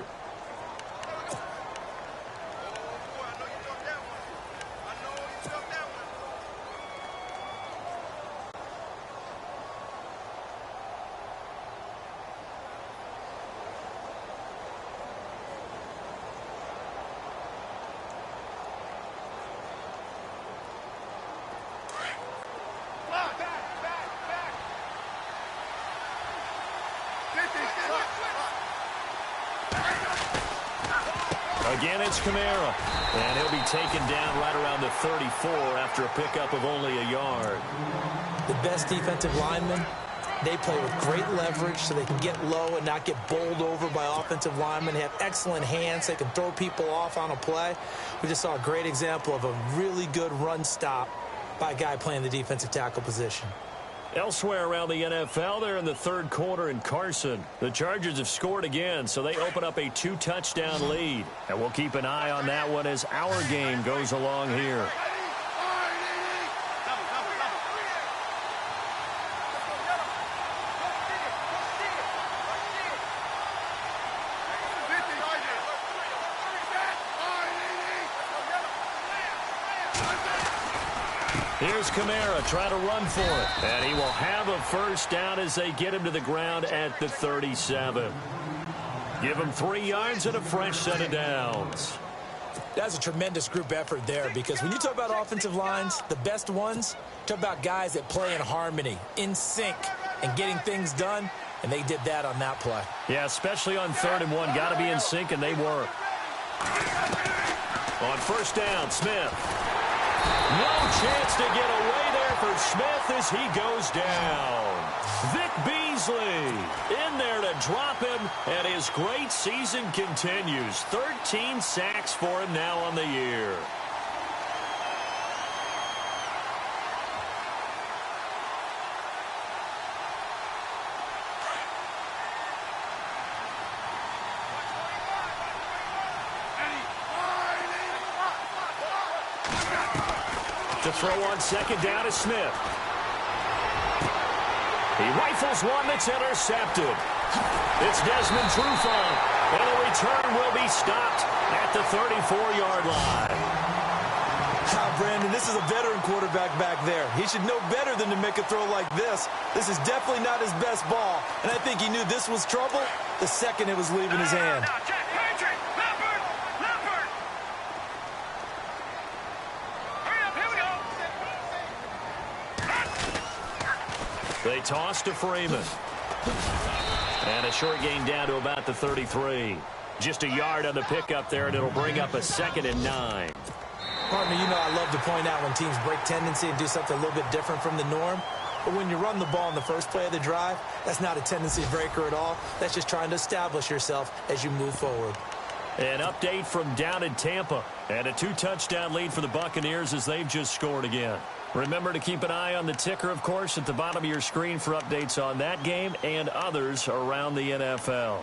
Again, it's Kamara. And he'll be taken down right around the 34 after a pickup of only a yard. The best defensive linemen, they play with great leverage so they can get low and not get bowled over by offensive linemen. They have excellent hands. They can throw people off on a play. We just saw a great example of a really good run stop by a guy playing the defensive tackle position. Elsewhere around the NFL, they're in the third quarter in Carson. The Chargers have scored again, so they open up a 2-touchdown lead. And we'll keep an eye on that one as our game goes along here. Here's Kamara trying to run for it. And he will have a first down as they get him to the ground at the 37. Give him 3 yards and a fresh set of downs. That's a tremendous group effort there, because when you talk about offensive lines, the best ones, talk about guys that play in harmony, in sync, and getting things done, and they did that on that play. Yeah, especially on 3rd and 1. Got to be in sync, and they were. On first down, Smith. No chance to get away there for Smith as he goes down. Vic Beasley in there to drop him, and his great season continues. 13 sacks for him now on the year. To throw on second down is Smith. He rifles one that's intercepted. It's Desmond Trufant, and the return will be stopped at the 34-yard line. Brandon, this is a veteran quarterback back there. He should know better than to make a throw like this. This is definitely not his best ball, and I think he knew this was trouble the second it was leaving his hand. They toss to Freeman. And a short gain down to about the 33. Just a yard on the pickup there, and it'll bring up a 2nd and 9. Partner, you know I love to point out when teams break tendency and do something a little bit different from the norm. But when you run the ball in the first play of the drive, that's not a tendency breaker at all. That's just trying to establish yourself as you move forward. An update from down in Tampa. And a 2-touchdown lead for the Buccaneers as they've just scored again. Remember to keep an eye on the ticker, of course, at the bottom of your screen for updates on that game and others around the NFL.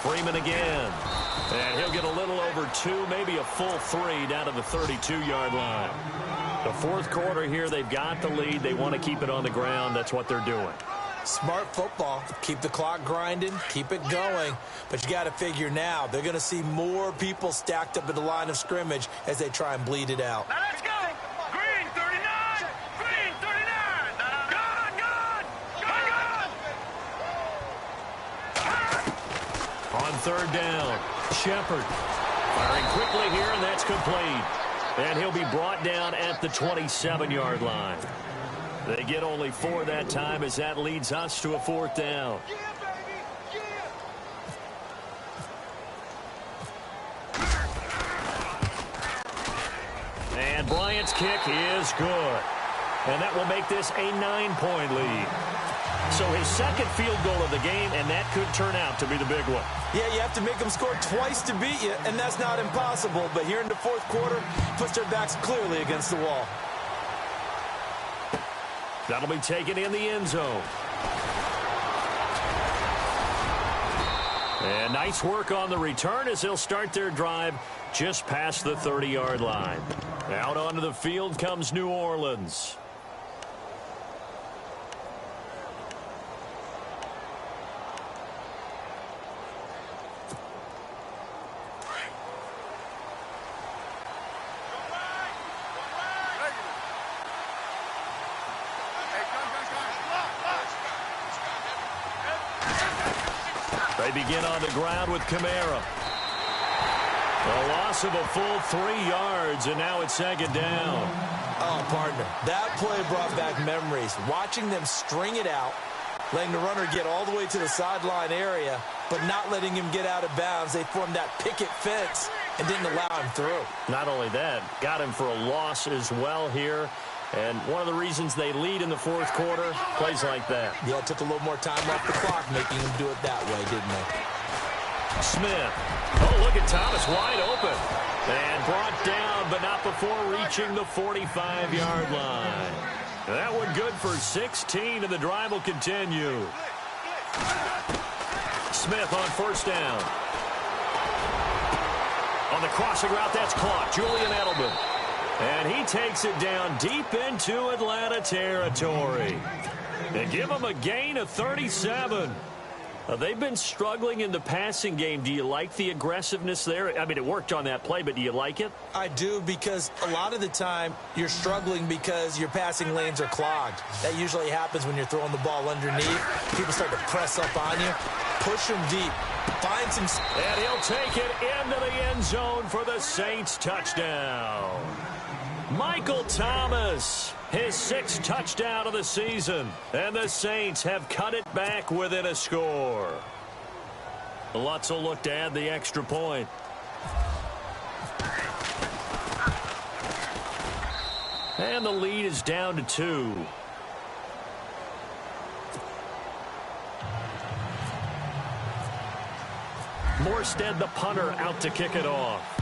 Freeman again. And he'll get a little over 2, maybe a full 3 down to the 32-yard line. The 4th quarter here, they've got the lead. They want to keep it on the ground. That's what they're doing. Smart football. Keep the clock grinding. Keep it going. But you got to figure now, they're going to see more people stacked up at the line of scrimmage as they try and bleed it out. Now let's go. Green 39. Green 39. Gone, gone. Gone, gone. On 3rd down, Shepard firing quickly here, and that's complete. And he'll be brought down at the 27-yard line. They get only 4 that time as that leads us to a 4th down. And Bryant's kick is good. And that will make this a 9-point lead. So his 2nd field goal of the game, and that could turn out to be the big one. Yeah, you have to make them score twice to beat you, and that's not impossible. But here in the 4th quarter, puts their backs clearly against the wall. That'll be taken in the end zone. And nice work on the return as they'll start their drive just past the 30-yard line. Out onto the field comes New Orleans. They begin on the ground with Kamara. A loss of a full 3 yards, and now it's second down. Oh, partner, that play brought back memories. Watching them string it out, letting the runner get all the way to the sideline area, but not letting him get out of bounds. They formed that picket fence and didn't allow him through. Not only that, got him for a loss as well here. And one of the reasons they lead in the fourth quarter, plays like that. Yeah, it took a little more time off the clock, making him do it that way, didn't they? Smith. Oh, look at Thomas wide open. And brought down, but not before reaching the 45-yard line. That one good for 16, and the drive will continue. Smith on first down. On the crossing route, that's caught. Julian Edelman. And he takes it down deep into Atlanta territory. They give him a gain of 37. They've been struggling in the passing game. Do you like the aggressiveness there? I mean, it worked on that play, but do you like it? I do, because a lot of the time you're struggling because your passing lanes are clogged. That usually happens when you're throwing the ball underneath. People start to press up on you. Push them deep. Find some... And he'll take it into the end zone for the Saints touchdown. Michael Thomas, his 6th touchdown of the season, and the Saints have cut it back within a score. Lutz will look to add the extra point. And the lead is down to 2. Morstead, the punter, out to kick it off.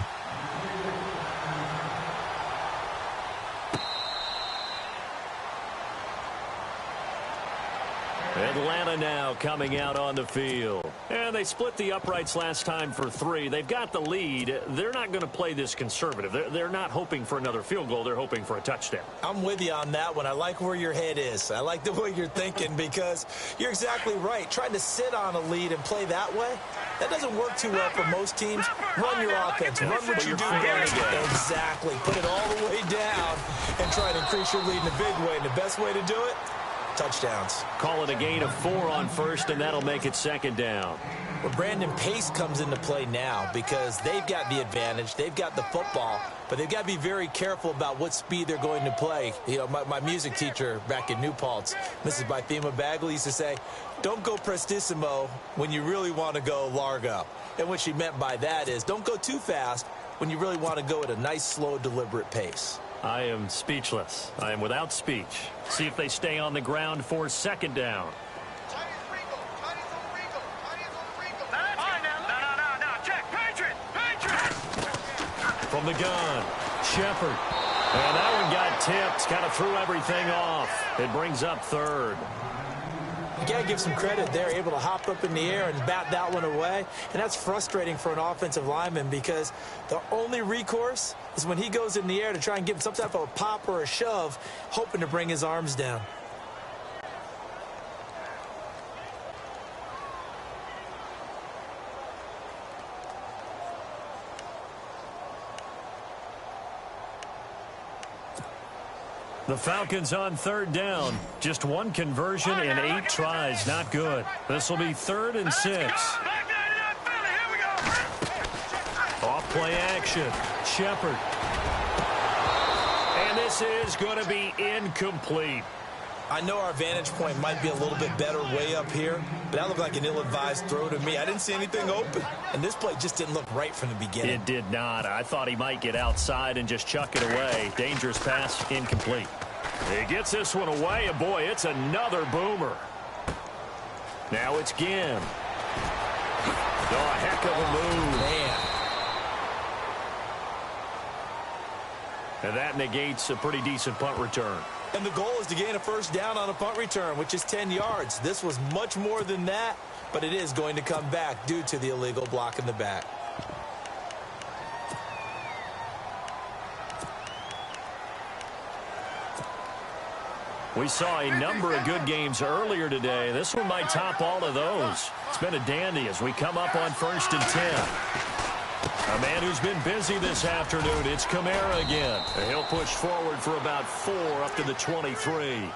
Atlanta now coming out on the field. And they split the uprights last time for 3. They've got the lead. They're not going to play this conservative. They're not hoping for another field goal. They're hoping for a touchdown. I'm with you on that one. I like where your head is. I like the way you're thinking, because you're exactly right. Trying to sit on a lead and play that way, that doesn't work too well for most teams. Run your offense. Run what you do best. Exactly. Put it all the way down and try to increase your lead in a big way. And the best way to do it, touchdowns. Call it a gain of 4 on first, and that'll make it second down. Well, Brandon, pace comes into play now because they've got the advantage. They've got the football, but they've got to be very careful about what speed they're going to play. You know, my music teacher back in New Paltz, Mrs. Bythema Bagley, used to say, don't go prestissimo when you really want to go largo. And what she meant by that is don't go too fast when you really want to go at a nice, slow, deliberate pace. I am speechless. I am without speech. See if they stay on the ground for second down. From the gun, Shepard. And that one got tipped. Kind of threw everything off. It brings up 3rd. You got to give some credit. They're able to hop up in the air and bat that one away. And that's frustrating for an offensive lineman, because the only recourse is when he goes in the air to try and give some type of a pop or a shove, hoping to bring his arms down. The Falcons on 3rd down. Just 1 conversion in 8 tries. Not good. This will be 3rd and 6. Off play action. Shepard. And this is going to be incomplete. I know our vantage point might be a little bit better way up here, but that looked like an ill-advised throw to me. I didn't see anything open, and this play just didn't look right from the beginning. It did not. I thought he might get outside and just chuck it away. Dangerous pass, incomplete. He gets this one away, and boy, it's another boomer. Now it's Ginn. Oh, a heck of a move. Man. And that negates a pretty decent punt return. And the goal is to gain a first down on a punt return, which is 10 yards. This was much more than that, but it is going to come back due to the illegal block in the back. We saw a number of good games earlier today. This one might top all of those. It's been a dandy as we come up on 1st and 10. A man who's been busy this afternoon, it's Kamara again. And he'll push forward for about 4 up to the 23.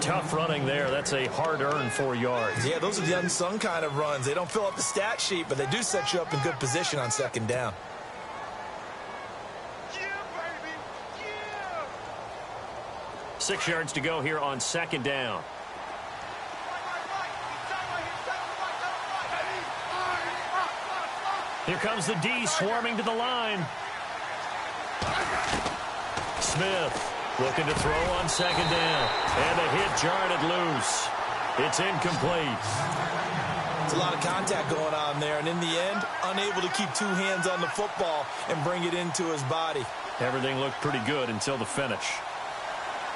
Tough running there. That's a hard-earned 4 yards. Yeah, those are the unsung kind of runs. They don't fill up the stat sheet, but they do set you up in good position on second down. Yeah, baby. Yeah. 6 yards to go here on second down. Here comes the D swarming to the line. Smith looking to throw on second down. And a hit jarred it loose. It's incomplete. It's a lot of contact going on there, and in the end, unable to keep 2 hands on the football and bring it into his body. Everything looked pretty good until the finish.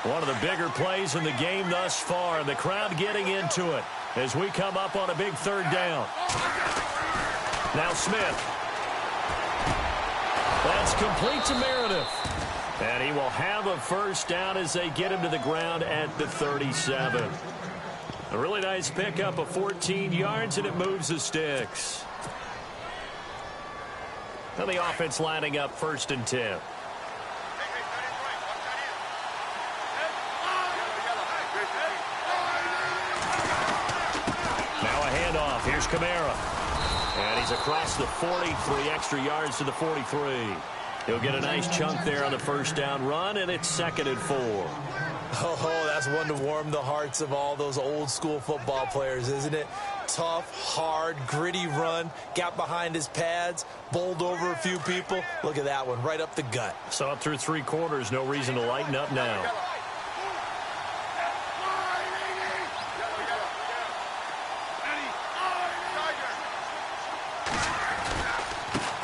One of the bigger plays in the game thus far. The crowd getting into it as we come up on a big third down. Now Smith. That's complete to Meredith. And he will have a first down as they get him to the ground at the 37. A really nice pickup of 14 yards, and it moves the sticks. Now the offense lining up 1st and 10. Now a handoff. Here's Kamara. And he's across the 40, 3 extra yards to the 43. He'll get a nice chunk there on the first down run, and it's 2nd and 4. Oh, that's one to warm the hearts of all those old-school football players, isn't it? Tough, hard, gritty run, got behind his pads, bowled over a few people. Look at that one, right up the gut. Saw it through 3 quarters, no reason to lighten up now.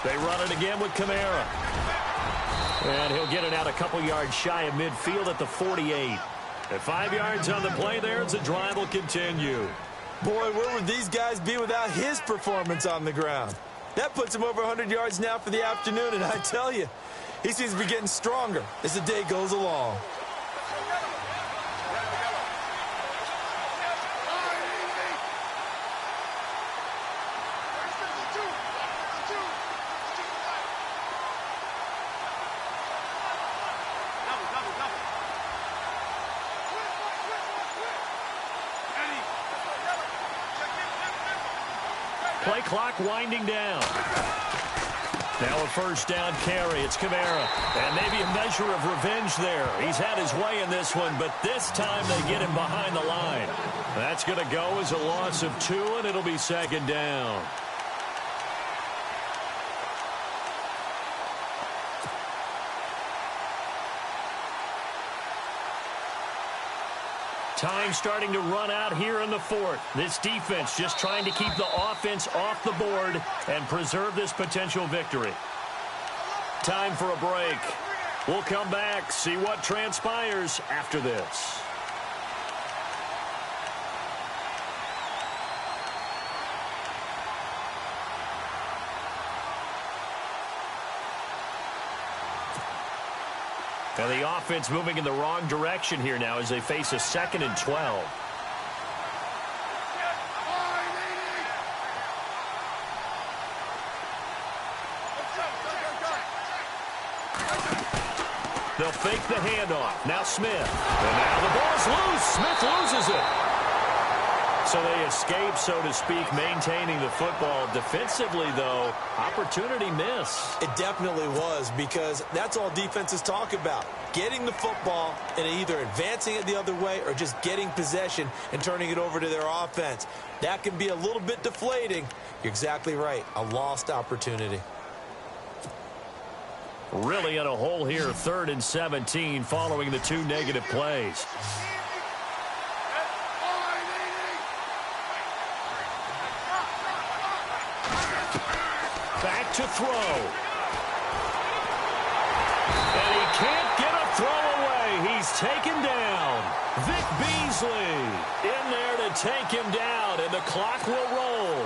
They run it again with Kamara. And he'll get it out a couple yards shy of midfield at the 48. At 5 yards on the play there as the drive will continue. Boy, where would these guys be without his performance on the ground? That puts him over 100 yards now for the afternoon, and I tell you, he seems to be getting stronger as the day goes along. Play clock winding down. Now a first down carry. It's Kamara. And maybe a measure of revenge there. He's had his way in this one, but this time they get him behind the line. That's going to go as a loss of 2, and it'll be 2nd down. Time starting to run out here in the 4th. This defense just trying to keep the offense off the board and preserve this potential victory. Time for a break. We'll come back, see what transpires after this. Now the offense moving in the wrong direction here now as they face a 2nd and 12. They'll fake the handoff. Now Smith. And now the ball's loose. Smith loses it. So they escape, so to speak, maintaining the football. Defensively, though, opportunity miss. It definitely was, because that's all defenses talk about. Getting the football and either advancing it the other way or just getting possession and turning it over to their offense. That can be a little bit deflating. You're exactly right. A lost opportunity. Really in a hole here, 3rd and 17 following the 2 negative plays. Back to throw. And he can't get a throw away. He's taken down. Vic Beasley in there to take him down, and the clock will roll.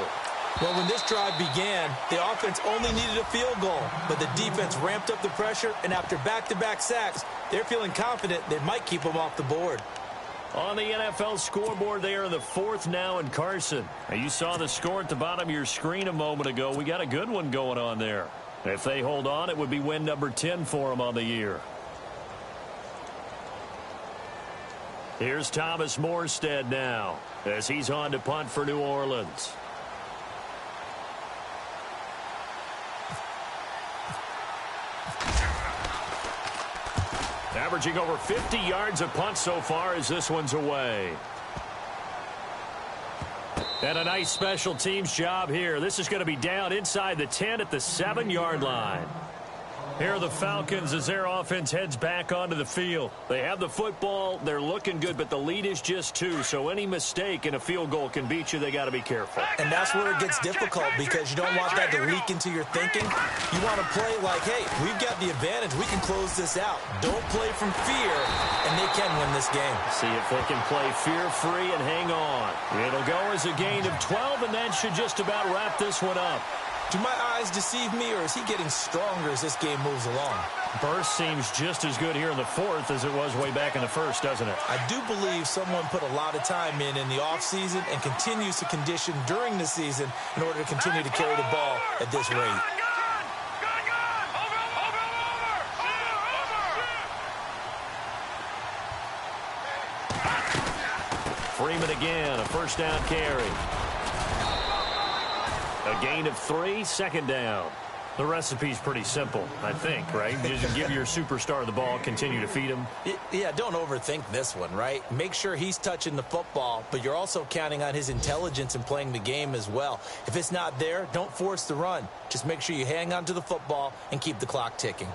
Well, when this drive began, the offense only needed a field goal, but the defense ramped up the pressure, and after back-to-back sacks, they're feeling confident they might keep them off the board. On the NFL scoreboard, they are in the 4th now in Carson. Now, you saw the score at the bottom of your screen a moment ago. We got a good one going on there. If they hold on, it would be win number 10 for them on the year. Here's Thomas Morstead now as he's on to punt for New Orleans. Averaging over 50 yards a punt so far as this one's away. And a nice special teams job here. This is going to be down inside the 10 at the 7-yard line. Here are the Falcons as their offense heads back onto the field. They have the football. They're looking good, but the lead is just 2. So any mistake in a field goal can beat you. They got to be careful. And that's where it gets difficult because you don't want that to leak into your thinking. You want to play like, hey, we've got the advantage. We can close this out. Don't play from fear, and they can win this game. See if they can play fear-free and hang on. It'll go as a gain of 12, and that should just about wrap this one up. Do my eyes deceive me, or is he getting stronger as this game moves along? Burst seems just as good here in the 4th as it was way back in the 1st, doesn't it? I do believe someone put a lot of time in the offseason and continues to condition during the season in order to continue to carry the ball at this rate. Freeman again, a first down carry. A gain of 3, second down. The recipe's pretty simple, I think, right? Just give your superstar the ball, continue to feed him. Yeah, don't overthink this one, right? Make sure he's touching the football, but you're also counting on his intelligence in playing the game as well. If it's not there, don't force the run. Just make sure you hang on to the football and keep the clock ticking.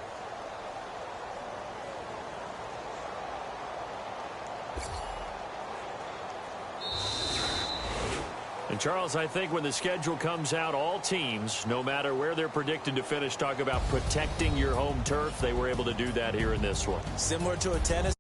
And, Charles, I think when the schedule comes out, all teams, no matter where they're predicted to finish, talk about protecting your home turf. They were able to do that here in this one. Similar to a tennis